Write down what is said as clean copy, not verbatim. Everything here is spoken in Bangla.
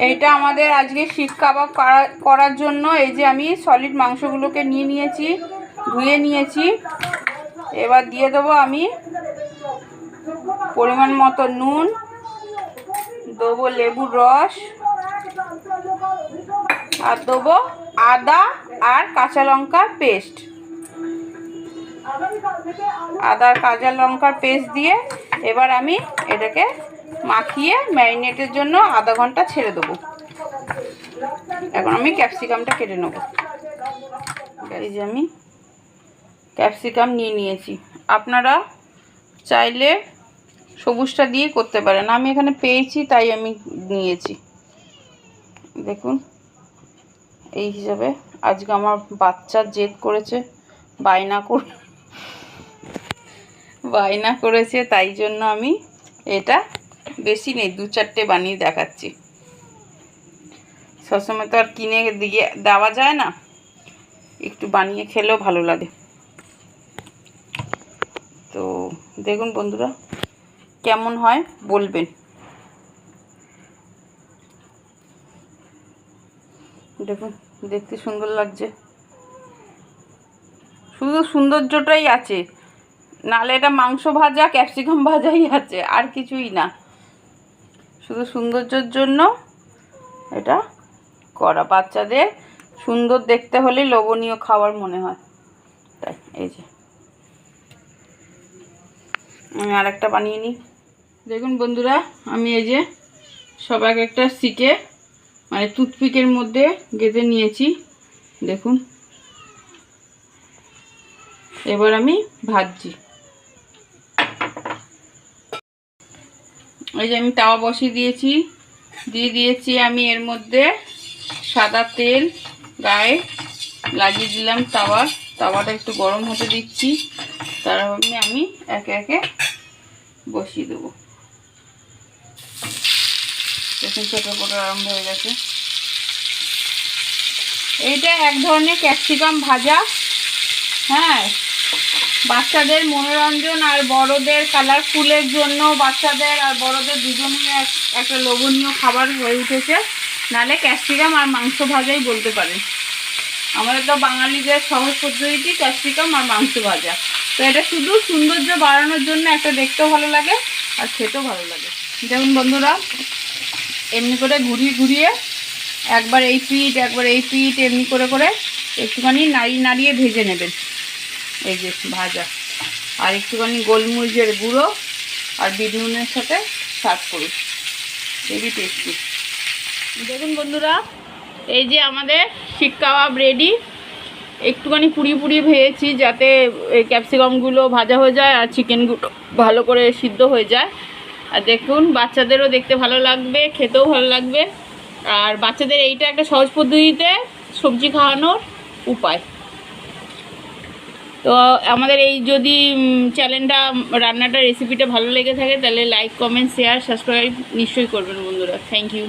এইটা আমাদের আজকে শিক কাবাব করার জন্য এই যে আমি সলিড মাংসগুলোকে নিয়ে নিয়েছি, ধুয়ে নিয়েছি। এবার দিয়ে দেবো আমি পরিমাণ মতো নুন, দেবো লেবুর রস, আর দেবো আদা আর কাঁচা লঙ্কার পেস্ট। আদা আর কাঁচা লঙ্কার পেস্ট দিয়ে এবার আমি এটাকে মাখিয়ে ম্যারিনেটের জন্য আধা ঘন্টা ছেড়ে দেবো। এখন আমি ক্যাপসিকামটা কেটে নেব। এই যে আমি ক্যাপসিকাম নিয়ে নিয়েছি, আপনারা চাইলে সবুজটা দিয়ে করতে পারেন, আমি এখানে পেয়েছি তাই আমি নিয়েছি। দেখুন এই হিসাবে আজকে আমার বাচ্চা জেদ করেছে, বায়না করেছে, তাই জন্য আমি এটা বেশি নেই 2-4টে বানিয়ে দেখাচ্ছি। সবসময় তো আর কিনে দিয়ে দেওয়া যায় না, একটু বানিয়ে খেলেও ভালো লাগে। তো দেখুন বন্ধুরা কেমন হয় বলবেন। দেখুন দেখতে সুন্দর লাগছে, শুধু সৌন্দর্যটাই আছে, নাহলে এটা মাংস ভাজা ক্যাপসিকাম ভাজাই আছে, আর কিছুই না, শুধু সৌন্দর্যের জন্য এটা করা। বাচ্চাদের সুন্দর দেখতে হলে লোভনীয় খাবার মনে হয়, তাই এই যে আমি আরেকটা বানিয়ে নিই। দেখুন বন্ধুরা আমি এই যে সব একটা শিকে মানে টুথপিকের মধ্যে গেঁথে নিয়েছি। দেখুন এবার আমি ভাজছি। এই যে আমি তাওয়া বসিয়ে দিয়েছি, দিয়ে দিয়েছি আমি এর মধ্যে সাদা তেল, গায়ে লাগিয়ে দিলাম তাওয়াটা একটু গরম হতে দিচ্ছি। তারপরে আমি একে একে বসিয়ে দেবো। দেখুন ছোটো ছোটো আরম্ভ হয়ে গেছে। এইটা এক ধরনের ক্যাপসিকাম ভাজা, হ্যাঁ, বাচ্চাদের মনোরঞ্জন আর বড়দের কালারফুলের জন্য বাচ্চাদের আর বড়দের দুজনেই একটা লোভনীয় খাবার হয়ে উঠেছে। নাহলে ক্যাপসিকাম আর মাংস ভাজাই বলতে পারেন। আমাদের তো বাঙালিদের সহজ পদ্ধতি ক্যাপসিকাম আর মাংস ভাজা। তো এটা শুধু সৌন্দর্য বাড়ানোর জন্য, একটা দেখতেও ভালো লাগে আর খেতেও ভালো লাগে। যেমন বন্ধুরা এমনি করে ঘুরিয়ে ঘুরিয়ে একবার এই পিঠ একবার এই পিঠ এমনি করে করে একটুখানি নাড়িয়ে ভেজে নেবেন। এই যে ভাজা, আর একটুখানি গোলমরিচের গুঁড়ো আর বিট নুনের সাথে সার্ভ করুন, হেভি টেস্টি। দেখুন বন্ধুরা এই যে আমাদের শিক কাবাব রেডি। একটুখানি পুড়িয়ে ভেজেছি যাতে ক্যাপসিকামগুলো ভাজা হয়ে যায় আর চিকেনগুলো ভালো করে সিদ্ধ হয়ে যায়। আর দেখুন বাচ্চাদেরও দেখতে ভালো লাগবে, খেতেও ভালো লাগবে। আর বাচ্চাদের এইটা একটা সহজ পদ্ধতিতে সবজি খাওয়ানোর উপায়। তো আমাদের এই যদি চ্যানেলটা রান্নাটা রেসিপিটা ভালো লেগে থাকে তাহলে লাইক, কমেন্ট, শেয়ার, সাবস্ক্রাইব নিশ্চয়ই করবেন বন্ধুরা। Thank you.